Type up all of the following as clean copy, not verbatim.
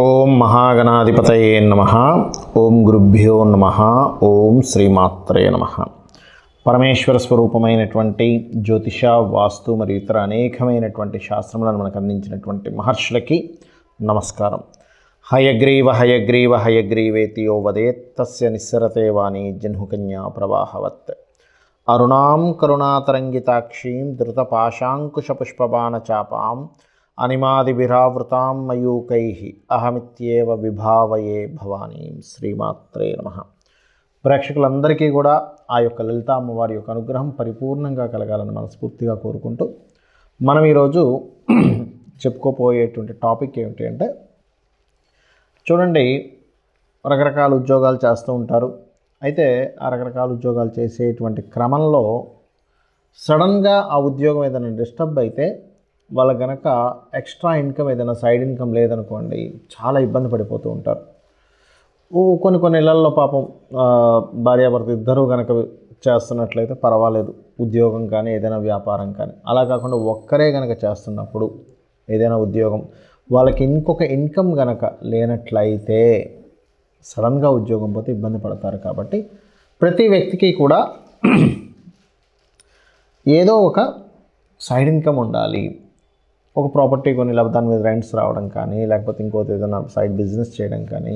ఓం మహాగణాధిపతయే నమః. ఓం గురుభ్యో నమః. ఓం శ్రీమాత్రే నమః. పరమేశ్వర స్వరూపమైనటువంటి జ్యోతిష, వాస్తు మరియు ఇతర అనేకమైనటువంటి శాస్త్రములను మనకు అందించినటువంటి మహర్షులకి నమస్కారం. హయగ్రీవ హయగ్రీవ హయగ్రీవేతి యో వదేత్ తస్య నిస్సరతే వాణి జహ్నుకన్యా ప్రవాహవత్. అరుణాం కరుణాతరంగితాక్షీం ధృతపాశాంకుశపుష్పబాణచాపాం అనిమాదిభిరావృతాం మయూకైః అహమిత్యేవ విభావయే భవానీం. శ్రీమాత్రే నమః. ప్రేక్షకులందరికీ కూడా ఆ యొక్క లలిత అమ్మవారి యొక్క అనుగ్రహం పరిపూర్ణంగా కలగాలని మనస్ఫూర్తిగా కోరుకుంటూ మనం ఈరోజు చెప్పుకోపోయేటువంటి టాపిక్ ఏమిటి అంటే, చూడండి, రకరకాల ఉద్యోగాలు చేస్తూ ఉంటారు. అయితే ఆ రకరకాల ఉద్యోగాలు చేసేటువంటి క్రమంలో సడన్గా ఆ ఉద్యోగం ఏదైనా డిస్టర్బ్ అయితే వాళ్ళ గనక ఎక్స్ట్రా ఇన్కమ్ ఏదైనా సైడ్ ఇన్కమ్ లేదనుకోండి, చాలా ఇబ్బంది పడిపోతూ ఉంటారు. కొన్ని ఇళ్లల్లో పాపం భార్యాభర్త ఇద్దరూ కనుక చేస్తున్నట్లయితే పర్వాలేదు, ఉద్యోగం కానీ ఏదైనా వ్యాపారం కానీ. అలా కాకుండా ఒక్కరే కనుక చేస్తున్నప్పుడు ఏదైనా ఉద్యోగం వాళ్ళకి ఇంకొక ఇన్కమ్ కనుక లేనట్లయితే సడన్గా ఉద్యోగం పోతే ఇబ్బంది పడతారు. కాబట్టి ప్రతి వ్యక్తికి కూడా ఏదో ఒక సైడ్ ఇన్కమ్ ఉండాలి. ఒక ప్రాపర్టీ కొని లేకపోతే దాని మీద రెంట్స్ రావడం కానీ, లేకపోతే ఇంకోటి ఏదైనా సైడ్ బిజినెస్ చేయడం కానీ,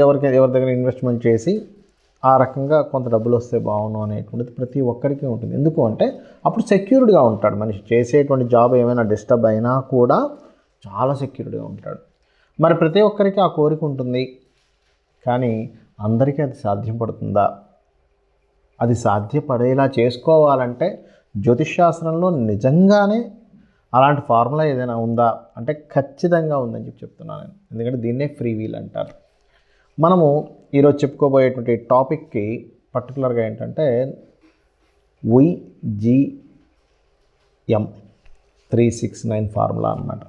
ఎవరి దగ్గర ఇన్వెస్ట్మెంట్ చేసి ఆ రకంగా కొంత డబ్బులు వస్తే బాగుండు అనేటువంటిది ప్రతి ఒక్కరికి ఉంటుంది. ఎందుకు అంటే అప్పుడు సెక్యూర్డ్గా ఉంటాడు మనిషి. చేసేటువంటి జాబ్ ఏమైనా డిస్టర్బ్ అయినా కూడా చాలా సెక్యూర్డ్గా ఉంటాడు. మరి ప్రతి ఒక్కరికి ఆ కోరిక ఉంటుంది, కానీ అందరికీ అది సాధ్యపడుతుందా? అది సాధ్యపడేలా చేసుకోవాలంటే జ్యోతిష్శాస్త్రంలో నిజంగానే అలాంటి ఫార్ములా ఏదైనా ఉందా అంటే ఖచ్చితంగా ఉందని చెప్తున్నాను నేను. ఎందుకంటే దీన్నే ఫ్రీ వీల్ అంటారు. మనము ఈరోజు చెప్పుకోబోయేటువంటి టాపిక్కి పర్టికులర్గా ఏంటంటే YGM 369 ఫార్ములా అన్నమాట.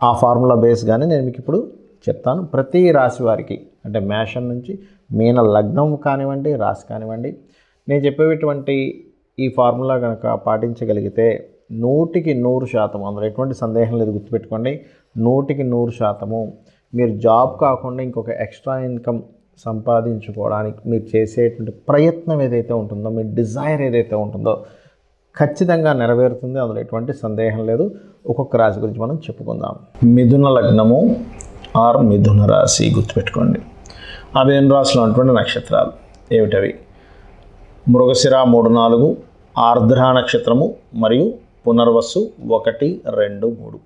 ఆ ఫార్ములా బేస్గానే నేను మీకు ఇప్పుడు చెప్తాను. ప్రతి రాశి వారికి, అంటే మేషం నుంచి మీన లగ్నం కానివ్వండి, రాశి కానివ్వండి, నేను చెప్పేటువంటి ఈ ఫార్ములా కనుక పాటించగలిగితే 100కి 100%, అందులో ఎటువంటి సందేహం లేదు, గుర్తుపెట్టుకోండి, 100కి 100% మీరు జాబ్ కాకుండా ఇంకొక ఎక్స్ట్రా ఇన్కమ్ సంపాదించుకోవడానికి మీరు చేసేటువంటి ప్రయత్నం ఏదైతే ఉంటుందో, మీ డిజైర్ ఏదైతే ఉంటుందో ఖచ్చితంగా నెరవేరుతుంది. అందులో ఎటువంటి సందేహం లేదు. ఒక్కొక్క రాశి గురించి మనం చెప్పుకుందాం. మిథున లగ్నము ఆర్ మిథున రాశి గుర్తుపెట్టుకోండి. ఆ మిథున రాశిలో ఉన్నటువంటి నక్షత్రాలు ఏమిటవి? మృగశిర 3, 4, ఆర్ద్ర నక్షత్రము మరియు పునర్వసు 1, 2, 3.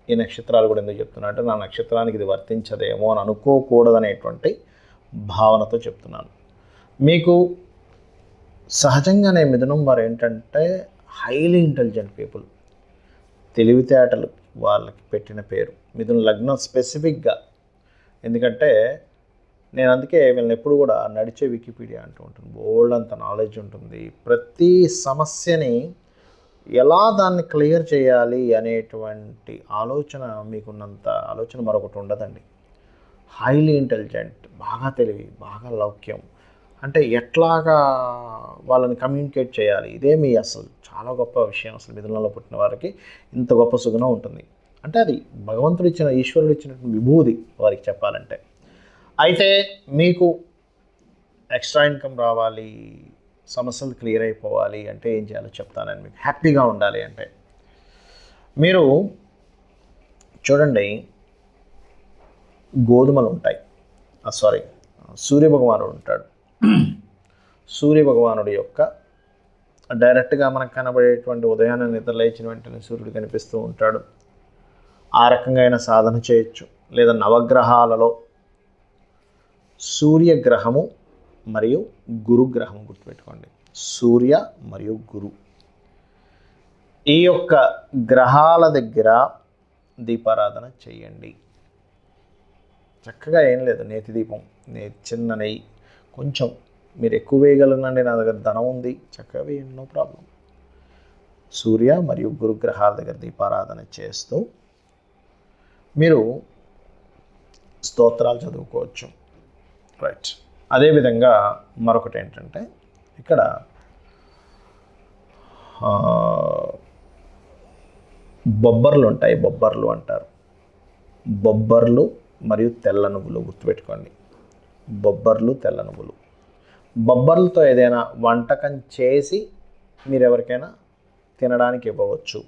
ఈ నక్షత్రాలు కూడా ఎందుకు చెప్తున్నా అంటే, నా నక్షత్రానికి ఇది వర్తించదేమో అని అనుకోకూడదనేటువంటి భావనతో చెప్తున్నాను. మీకు సహజంగానే మిథునం వారు ఏంటంటే హైలీ ఇంటెలిజెంట్ పీపుల్. తెలివితేటలు వాళ్ళకి పెట్టిన పేరు మిథున లగ్నం స్పెసిఫిక్గా. ఎందుకంటే నేను అందుకే వీళ్ళని ఎప్పుడు కూడా నడిచే వికీపీడియా అంటూ ఉంటాను. బోల్డ్ అంత నాలెడ్జ్ ఉంటుంది. ప్రతి సమస్యని ఎలా దాన్ని క్లియర్ చేయాలి అనేటువంటి ఆలోచన, మీకున్నంత ఆలోచన మరొకటి ఉండదండి. హైలీ ఇంటెలిజెంట్, బాగా తెలివి, బాగా లౌక్యం. అంటే ఎట్లాగా వాళ్ళని కమ్యూనికేట్ చేయాలి, ఇదే మీ అసలు చాలా గొప్ప విషయం. అసలు మిథునంలో పుట్టిన వారికి ఇంత గొప్ప సుగుణం ఉంటుంది అంటే అది భగవంతుడు ఇచ్చిన, ఈశ్వరుడు ఇచ్చినటువంటి విభూది వారికి చెప్పాలంటే. అయితే మీకు ఎక్స్ట్రా ఇన్కమ్ రావాలి, సమస్యలు క్లియర్ అయిపోవాలి అంటే ఏం చేయాలో చెప్తానని. మీకు హ్యాపీగా ఉండాలి అంటే మీరు చూడండి, గోధుమలు ఉంటాయి, సూర్యభగవానుడు ఉంటాడు. సూర్యభగవానుడి యొక్క డైరెక్ట్గా మనకు కనబడేటువంటి ఉదయాన్నే నిద్ర లేచిన వెంటనే సూర్యుడు కనిపిస్తూ ఉంటాడు. ఆ రకంగా అయినా సాధన చేయొచ్చు. లేదా నవగ్రహాలలో సూర్యగ్రహము మరియు గురుగ్రహం గుర్తుపెట్టుకోండి. సూర్య మరియు గురు, ఈ యొక్క గ్రహాల దగ్గర దీపారాధన చేయండి. చక్కగా ఏం లేదు, నేతి దీపం, చిన్న నెయ్యి, కొంచెం మీరు ఎక్కువ వేయగలనండి, నా దగ్గర ధనం ఉంది, చక్కగా వేయండి, నో ప్రాబ్లం. సూర్య మరియు గురుగ్రహాల దగ్గర దీపారాధన చేస్తూ మీరు స్తోత్రాలు చదువుకోవచ్చు. రైట్. అదేవిధంగా మరొకటి ఏంటంటే, ఇక్కడ బొబ్బర్లు ఉంటాయి, బొబ్బర్లు అంటారు. బొబ్బర్లు మరియు తెల్ల నువ్వులు గుర్తుపెట్టుకోండి. బొబ్బర్లు, తెల్ల నువ్వులు. బొబ్బర్లతో ఏదైనా వంటకం చేసి మీరు ఎవరికైనా తినడానికి ఇవ్వవచ్చు.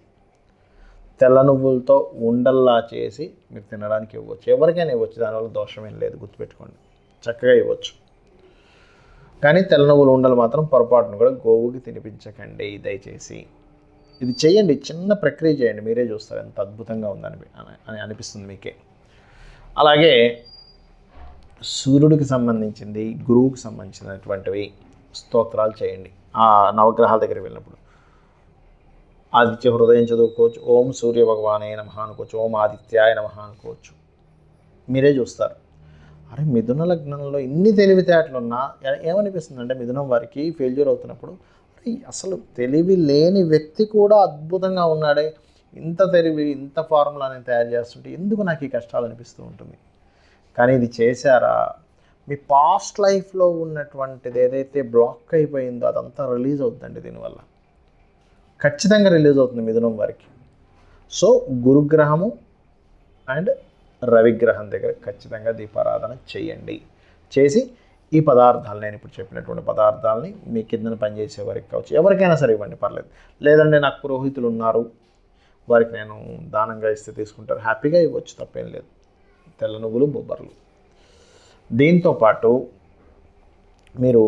తెల్ల నువ్వులతో ఉండల్లా చేసి మీరు తినడానికి ఇవ్వచ్చు. ఎవరికైనా ఇవ్వచ్చు, దానివల్ల దోషమేం లేదు, గుర్తుపెట్టుకోండి. చక్కగా ఇవ్వచ్చు. కానీ తెల్ల నువ్వులు ఉండలు మాత్రం పొరపాటును కూడా గోవుకి తినిపించకండి దయచేసి. ఇది చేయండి, చిన్న ప్రక్రియ చేయండి, మీరే చూస్తారు ఎంత అద్భుతంగా ఉందని అని అనిపిస్తుంది మీకే. అలాగే సూర్యుడికి సంబంధించింది, గురువుకి సంబంధించినటువంటివి స్తోత్రాలు చేయండి. ఆ నవగ్రహాల దగ్గరికి వెళ్ళినప్పుడు ఆదిత్య హృదయం చదువుకోవచ్చు, ఓం సూర్య భగవానే నమః అనుకోవచ్చు, ఓం ఆదిత్యాయ నమః అనుకోవచ్చు. మీరే చూస్తారు. అరే మిథున లగ్నంలో ఇన్ని తెలివితేటలున్నా ఏమనిపిస్తుంది అంటే, మిథునం వారికి ఫెయిల్యూర్ అవుతున్నప్పుడు అసలు తెలివి లేని వ్యక్తి కూడా అద్భుతంగా ఉన్నాడే, ఇంత తెలివి ఇంత ఫార్ములా నేను తయారు చేస్తుంటే ఎందుకు నాకు ఈ కష్టాలు అనిపిస్తూ ఉంటుంది. కానీ ఇది చేశారా, మీ పాస్ట్ లైఫ్లో ఉన్నటువంటిది ఏదైతే బ్లాక్ అయిపోయిందో అదంతా రిలీజ్ అవుతుందండి. దీనివల్ల ఖచ్చితంగా రిలీజ్ అవుతుంది మిథునం వారికి. సో గురుగ్రహము అండ్ రవిగ్రహం దగ్గర ఖచ్చితంగా దీపారాధన చేయండి. చేసి ఈ పదార్థాలు, నేను ఇప్పుడు చెప్పినటువంటి పదార్థాలని మీ కిందన పనిచేసే వారికి కావచ్చు, ఎవరికైనా సరే ఇవ్వండి, పర్లేదు. లేదంటే నాకు పురోహితులు ఉన్నారు, వారికి నేను దానంగా ఇస్తే తీసుకుంటారు, హ్యాపీగా ఇవ్వచ్చు, తప్పేం లేదు. తెల్ల నువ్వులు, బొబ్బర్లు. దీంతోపాటు మీరు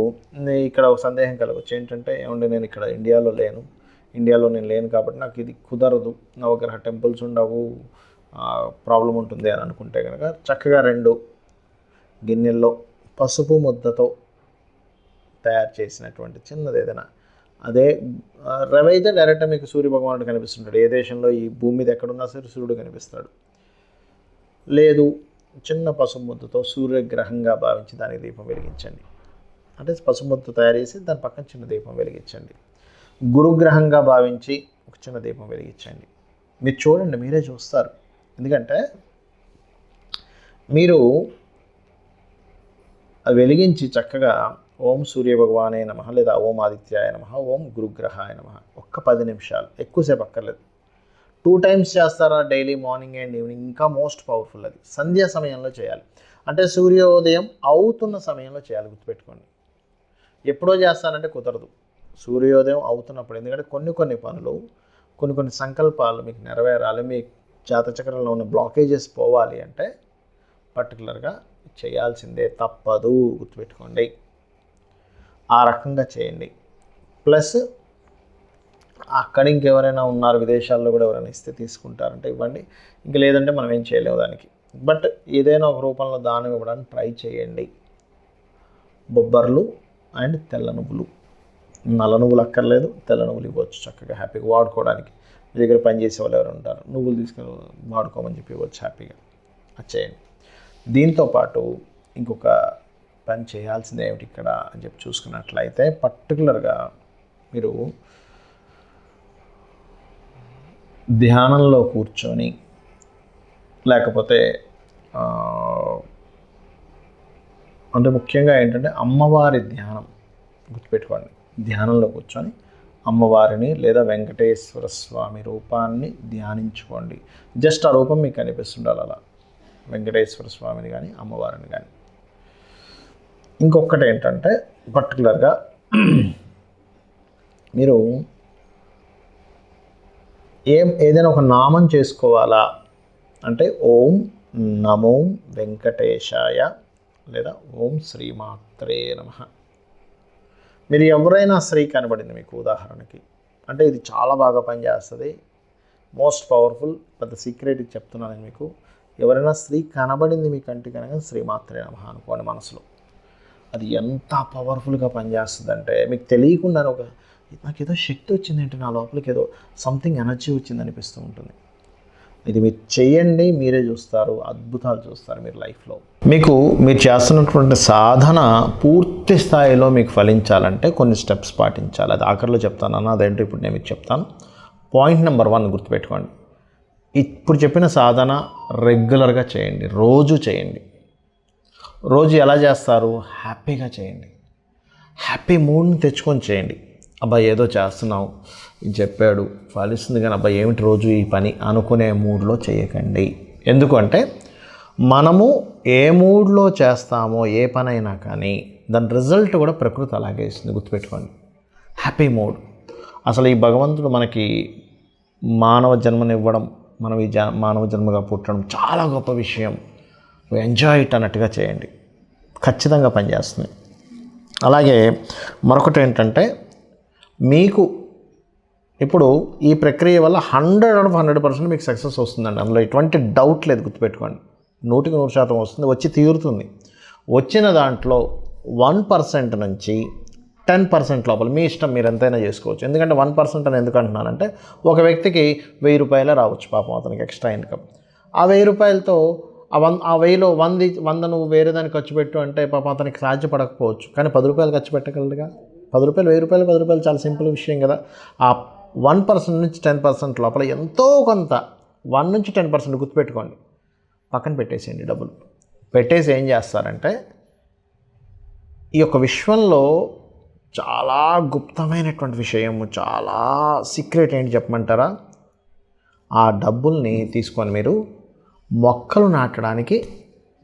ఇక్కడ ఒక సందేహం కలగవచ్చు ఏంటంటే, ఏమంటే నేను ఇక్కడ ఇండియాలో నేను లేను కాబట్టి నాకు ఇది కుదరదు, నవగ్రహ టెంపుల్స్ ఉండవు, ప్రాబ్లం ఉంటుంది అని అనుకుంటే కనుక చక్కగా 2 గిన్నెల్లో పసుపు ముద్దతో తయారు చేసినటువంటి చిన్నది ఏదైనా, అదే రవి అయితే డైరెక్ట్గా మీకు సూర్య భగవానుడు కనిపిస్తుంటాడు. ఏ దేశంలో ఈ భూమి మీద ఎక్కడున్నా సరే సూర్యుడు కనిపిస్తాడు. లేదు, చిన్న పసుపు ముద్దతో సూర్యగ్రహంగా భావించి దానికి దీపం వెలిగించండి. అంటే పసుపు ముద్దతో తయారు చేసి దాని పక్కన చిన్న దీపం వెలిగించండి. గురుగ్రహంగా భావించి ఒక చిన్న దీపం వెలిగించండి. మీరు చూడండి, మీరే చూస్తారు. ఎందుకంటే మీరు వెలిగించి చక్కగా ఓం సూర్య భగవానే నమః, లేదా ఓం ఆదిత్యాయ నమః, ఓం గురుగ్రహాయ నమః, ఒక్క 10 నిమిషాలు, ఎక్కువసేపు అక్కర్లేదు. 2 టైమ్స్ చేస్తారా డైలీ, మార్నింగ్ అండ్ ఈవినింగ్, ఇంకా మోస్ట్ పవర్ఫుల్. అది సంధ్యా సమయంలో చేయాలి. అంటే సూర్యోదయం అవుతున్న సమయంలో చేయాలి, గుర్తుపెట్టుకోండి. ఎప్పుడో చేస్తానంటే కుదరదు, సూర్యోదయం అవుతున్నప్పుడు. ఎందుకంటే కొన్ని పనులు, కొన్ని సంకల్పాలు మీకు నెరవేరాలి, మీ జాతచక్రంలో ఉన్న బ్లాకేజెస్ పోవాలి అంటే పర్టికులర్గా చేయాల్సిందే, తప్పదు, గుర్తుపెట్టుకోండి. ఆ రకంగా చేయండి. ప్లస్ అక్కడ ఇంకెవరైనా ఉన్నారు విదేశాల్లో కూడా, ఎవరైనా ఇస్తే తీసుకుంటారంటే ఇవ్వండి, ఇంక లేదంటే మనం ఏం చేయలేము దానికి. బట్ ఏదైనా ఒక రూపంలో దానం ఇవ్వడానికి ట్రై చేయండి. బొబ్బర్లు అండ్ తెల్ల నువ్వులు, నల్ల నువ్వులు అక్కర్లేదు, తెల్ల నువ్వులు ఇవ్వచ్చు, చక్కగా హ్యాపీగా వాడుకోవడానికి. మీ దగ్గర పనిచేసే వాళ్ళు ఎవరు ఉంటారు, నువ్వులు తీసుకొని వాడుకోమని చెప్పి ఇవ్వచ్చు హ్యాపీగా. అది చేయండి. దీంతోపాటు ఇంకొక పని చేయాల్సింది ఏమిటి ఇక్కడ అని చెప్పి చూసుకున్నట్లయితే, పర్టికులర్గా మీరు ధ్యానంలో కూర్చొని, లేకపోతే అంటే ముఖ్యంగా ఏంటంటే అమ్మవారి ధ్యానం, గుర్తుపెట్టుకోండి. ధ్యానంలో కూర్చొని అమ్మవారిని లేదా వెంకటేశ్వర స్వామి రూపాన్ని ధ్యానించుకోండి. జస్ట్ ఆ రూపం మీకు కనిపిస్తుండాలి, అలా వెంకటేశ్వర స్వామిని కానీ అమ్మవారిని కానీ. ఇంకొకటి ఏంటంటే పర్టికులర్గా మీరు ఏదైనా ఒక నామం చేసుకోవాలా అంటే, ఓం నమో వెంకటేశాయ లేదా ఓం శ్రీమాత్రే నమః. మీరు ఎవరైనా శ్రీ కనబడింది మీకు ఉదాహరణకి అంటే, ఇది చాలా బాగా పనిచేస్తుంది, మోస్ట్ పవర్ఫుల్. పెద్ద సీక్రెట్ చెప్తున్నాను నేను మీకు. ఎవరైనా స్త్రీ కనబడింది మీ కంటి కనుక శ్రీమాత్రే నమః అనుకోండి మనసులో. అది ఎంత పవర్ఫుల్గా పనిచేస్తుంది అంటే, మీకు తెలియకుండా నాకు ఏదో శక్తి వచ్చింది అంటే, నా లోపలికి ఏదో సంథింగ్ ఎనర్జీ వచ్చింది అనిపిస్తూ ఉంటుంది. ఇది మీరు చేయండి, మీరే చూస్తారు, అద్భుతాలు చూస్తారు మీరు లైఫ్లో. మీరు చేస్తున్నటువంటి సాధన పూర్తి స్థాయిలో మీకు ఫలించాలంటే కొన్ని స్టెప్స్ పాటించాలి. అది ఆఖరిలో చెప్తాను, అదేంటో ఇప్పుడు నేను మీకు చెప్తాను. పాయింట్ నెంబర్ 1 గుర్తుపెట్టుకోండి. ఇప్పుడు చెప్పిన సాధన రెగ్యులర్గా చేయండి, రోజు చేయండి. రోజు ఎలా చేస్తారు? హ్యాపీగా చేయండి, హ్యాపీ మూడ్ని తెచ్చుకొని చేయండి. అబ్బాయి ఏదో చేస్తున్నావు, ఇది చెప్పాడు ఫలిస్తుంది, కానీ అబ్బాయి ఏమిటి రోజు ఈ పని అనుకునే మూడ్లో చేయకండి. ఎందుకంటే మనము ఏ మూడ్లో చేస్తామో ఏ పనైనా కానీ దాని రిజల్ట్ కూడా ప్రకృతి అలాగే ఇస్తుంది, గుర్తుపెట్టుకోండి. Happy mood. అసలు ఈ భగవంతుడు మనకి మానవ జన్మనివ్వడం, మనం ఈ మానవ జన్మగా పుట్టడం చాలా గొప్ప విషయం. ఎంజాయ్ ఇట్ అన్నట్టుగా చేయండి, ఖచ్చితంగా పనిచేస్తుంది. అలాగే మరొకటి ఏంటంటే, మీకు ఇప్పుడు ఈ ప్రక్రియ వల్ల 100% మీకు సక్సెస్ వస్తుందండి. అందులో ఎటువంటి డౌట్ లేదు, గుర్తుపెట్టుకోండి. 100% వస్తుంది, వచ్చి తీరుతుంది. వచ్చిన దాంట్లో 1% నుంచి 10% లోపల మీ ఇష్టం, మీరు ఎంతైనా చేసుకోవచ్చు. ఎందుకంటే 1% అని ఎందుకు అంటున్నానంటే, ఒక వ్యక్తికి 1000 రూపాయలే రావచ్చు పాపం, అతనికి ఎక్స్ట్రా ఇన్కమ్. ఆ 1000 రూపాయలతో ఆ 1000లో 100 నువ్వు వేరే దానికి ఖర్చు పెట్టు అంటే పాపం అతనికి సాధ్యపడకపోవచ్చు. కానీ 10 రూపాయలు ఖర్చు పెట్టగలడుగా. 10 రూపాయలు, 1000 రూపాయలు, 10 రూపాయలు చాలా సింపుల్ విషయం కదా. ఆ 1% నుంచి 10% లోపల ఎంతో కొంత 1 నుంచి 10% గుర్తుపెట్టుకోండి, పక్కన పెట్టేసేయండి. డబ్బులు పెట్టేసి ఏం చేస్తారంటే, ఈ యొక్క విశ్వంలో చాలా గుప్తమైనటువంటి విషయము, చాలా సీక్రెట్ ఏంటి చెప్పమంటారా? ఆ డబ్బుల్ని తీసుకొని మీరు మొక్కలు నాటడానికి,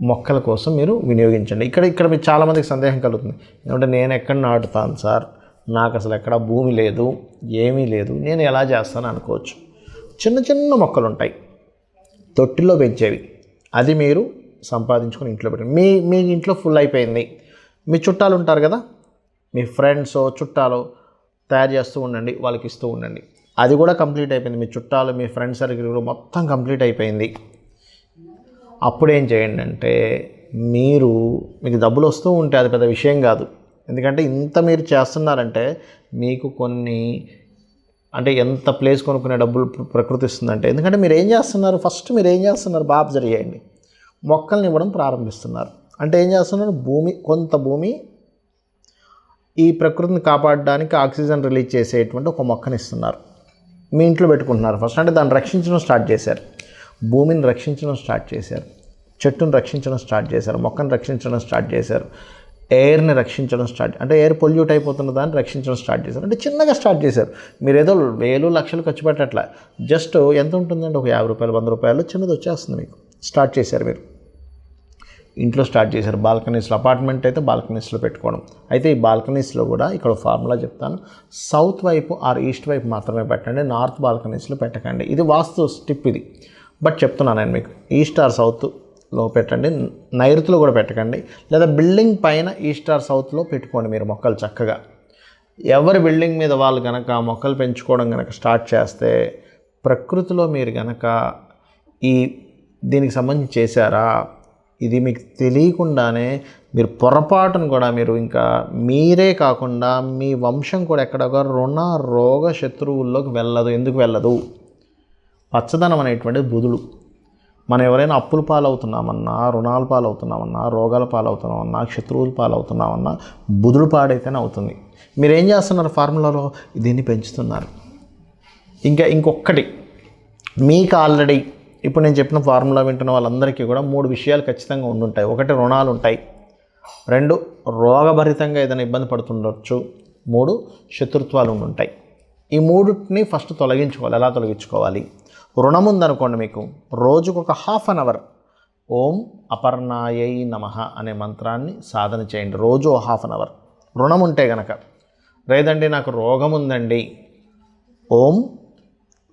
మొక్కల కోసం మీరు వినియోగించండి. ఇక్కడ మీకు చాలామందికి సందేహం కలుగుతుంది. ఎందుకంటే నేను ఎక్కడ నాటుతాను సార్, నాకు అసలు ఎక్కడ భూమి లేదు, ఏమీ లేదు, నేను ఎలా చేస్తాను అనుకోవచ్చు. చిన్న చిన్న మొక్కలు ఉంటాయి, తొట్టిలో పెంచేవి. అది మీరు సంపాదించుకొని ఇంట్లో పెట్టండి. మీ ఇంట్లో ఫుల్ అయిపోయింది, మీ చుట్టాలు ఉంటారు కదా, మీ ఫ్రెండ్స్ చుట్టాలు తయారు చేస్తూ ఉండండి, వాళ్ళకి ఇస్తూ ఉండండి. అది కూడా కంప్లీట్ అయిపోయింది, మీ చుట్టాలు మీ ఫ్రెండ్ సర్కిల్ మొత్తం కంప్లీట్ అయిపోయింది. అప్పుడేం చేయండి అంటే, మీకు డబ్బులు వస్తూ ఉంటే అది పెద్ద విషయం కాదు. ఎందుకంటే ఇంత మీరు చేస్తున్నారంటే మీకు కొన్ని, అంటే ఎంత ప్లేస్ కొనుక్కునే డబ్బులు ప్రకృతి ఇస్తుందంటే, ఎందుకంటే మీరు ఏం చేస్తున్నారు, ఫస్ట్ మీరు ఏం చేస్తున్నారు బాగా అబ్జర్వ్ చేయండి. మొక్కల్ని ఇవ్వడం ప్రారంభిస్తున్నారు. అంటే ఏం చేస్తున్నారు, కొంత భూమి ఈ ప్రకృతిని కాపాడడానికి ఆక్సిజన్ రిలీజ్ చేసేటువంటి ఒక మొక్కని ఇస్తున్నారు, మీ ఇంట్లో పెట్టుకుంటున్నారు ఫస్ట్. అంటే దాన్ని రక్షించడం స్టార్ట్ చేశారు, భూమిని రక్షించడం స్టార్ట్ చేశారు, చెట్టును రక్షించడం స్టార్ట్ చేశారు, మొక్కను రక్షించడం స్టార్ట్ చేశారు, ఎయిర్ని రక్షించడం అంటే ఎయిర్ పొల్యూట్ అయిపోతున్న దాన్ని రక్షించడం స్టార్ట్ చేశారు. అంటే చిన్నగా స్టార్ట్ చేశారు. మీరు ఏదో 1000 లక్షలు ఖర్చు పెట్టట్లా, జస్ట్ ఎంత ఉంటుందండి, ఒక 50 రూపాయలు 100 రూపాయలు చిన్నది వచ్చేస్తుంది మీకు. స్టార్ట్ చేశారు, మీరు ఇంట్లో స్టార్ట్ చేశారు. బాల్కనీస్లో, అపార్ట్మెంట్ అయితే బాల్కనీస్లో పెట్టుకోవడం. అయితే ఈ బాల్కనీస్లో కూడా ఇక్కడ ఫార్ములా చెప్తాను, సౌత్ వైపు ఆర్ ఈస్ట్ వైపు మాత్రమే పెట్టండి, నార్త్ బాల్కనీస్లో పెట్టకండి. ఇది వాస్తు స్టిప్ ఇది, బట్ చెప్తున్నాను నేను మీకు. ఈస్ట్ ఆర్ సౌత్లో పెట్టండి, నైరుతిలో కూడా పెట్టకండి. లేదా బిల్డింగ్ పైన ఈస్ట్ ఆర్ సౌత్లో పెట్టుకోండి మీరు మొక్కలు చక్కగా. ఎవరి బిల్డింగ్ మీద వాళ్ళు కనుక మొక్కలు పెంచుకోవడం కనుక స్టార్ట్ చేస్తే, ప్రకృతిలో మీరు కనుక దీనికి సంబంధించి చేశారా, ఇది మీకు తెలియకుండానే మీరు పొరపాటును కూడా ఇంకా మీరే కాకుండా మీ వంశం కూడా ఎక్కడొక రోగ శత్రువుల్లోకి వెళ్ళదు. ఎందుకు వెళ్ళదు? పచ్చదనం అనేటువంటిది బుధుడు. మనం ఎవరైనా అప్పుల పాలవుతున్నామన్నా, రుణాల పాలవుతున్నామన్నా, రోగాల పాలవుతున్నామన్నా, శత్రువుల పాలవుతున్నామన్నా బుధుడు పాడైతేనే అవుతుంది. మీరు ఏం చేస్తున్నారు, ఫార్ములాలో దీన్ని పెంచుతున్నారు. ఇంకొకటి మీకు ఆల్రెడీ ఇప్పుడు నేను చెప్పిన ఫార్ములా వింటున్న వాళ్ళందరికీ కూడా 3 విషయాలు ఖచ్చితంగా ఉండుంటాయి. 1 రుణాలు ఉంటాయి, 2 రోగభరితంగా ఏదైనా ఇబ్బంది పడుతుండొచ్చు, 3 శత్రుత్వాలు ఉండుంటాయి. ఈ 3ని ఫస్ట్ తొలగించుకోవాలి. ఎలా తొలగించుకోవాలి? రుణం ఉందనుకోండి, మీకు రోజుకు ఒక ½ అన్ అవర్ ఓం అపర్ణాయై నమః అనే మంత్రాన్ని సాధన చేయండి, రోజు ½ అన్ అవర్. రుణం ఉంటే గనక, లేదండి నాకు రోగం ఉందండి, ఓం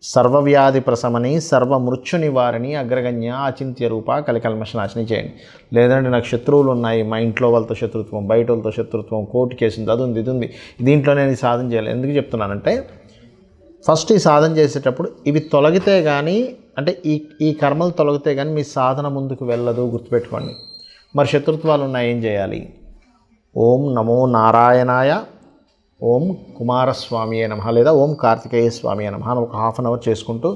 సర్వవ్యాధి ప్రశమని సర్వమృత్యు నివారణి అగ్రగణ్య అచింత్య రూప కలికల్మషనాశిని చేయండి. లేదంటే నాకు శత్రువులు ఉన్నాయి, మా ఇంట్లో వాళ్ళతో శత్రుత్వం, బయట వాళ్ళతో శత్రుత్వం, కోర్టు కేసు ఉంది, అది ఉంది, ఇది ఉంది, దీంట్లో నేను సాధన చేయాలి. ఎందుకు చెప్తున్నానంటే, ఫస్ట్ ఈ సాధన చేసేటప్పుడు ఇవి తొలగితే కానీ, అంటే ఈ కర్మలు తొలగితే కానీ మీ సాధన ముందుకు వెళ్ళదు, గుర్తుపెట్టుకోండి. మరి శత్రుత్వాలు ఉన్నాయి, ఏం చేయాలి? ఓం నమో నారాయణాయ, ఓం కుమారస్వామియే నమః, లేదా ఓం కార్తికేయ స్వామియే నమః అని ఒక ½ అన్ అవర్ చేసుకుంటూ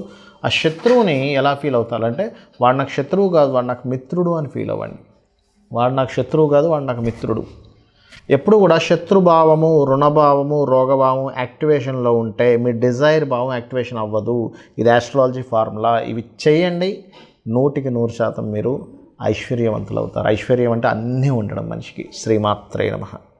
ఆ శత్రువుని ఎలా ఫీల్ అవుతారంటే, వాడు నాకు శత్రువు కాదు, వాడు నాకు మిత్రుడు అని ఫీల్ అవ్వండి. వాడు నాకు శత్రువు కాదు, వాడు నాకు మిత్రుడు. ఎప్పుడు కూడా శత్రుభావము, రుణభావము, రోగభావము యాక్టివేషన్లో ఉంటే మీ డిజైర్ భావం యాక్టివేషన్ అవ్వదు. ఇది ఆస్ట్రాలజీ ఫార్ములా. ఇవి చేయండి, 100% మీరు ఐశ్వర్యవంతులు అవుతారు. ఐశ్వర్యం అంటే అన్నీ ఉండడం మనిషికి. శ్రీమాత్రే నమః.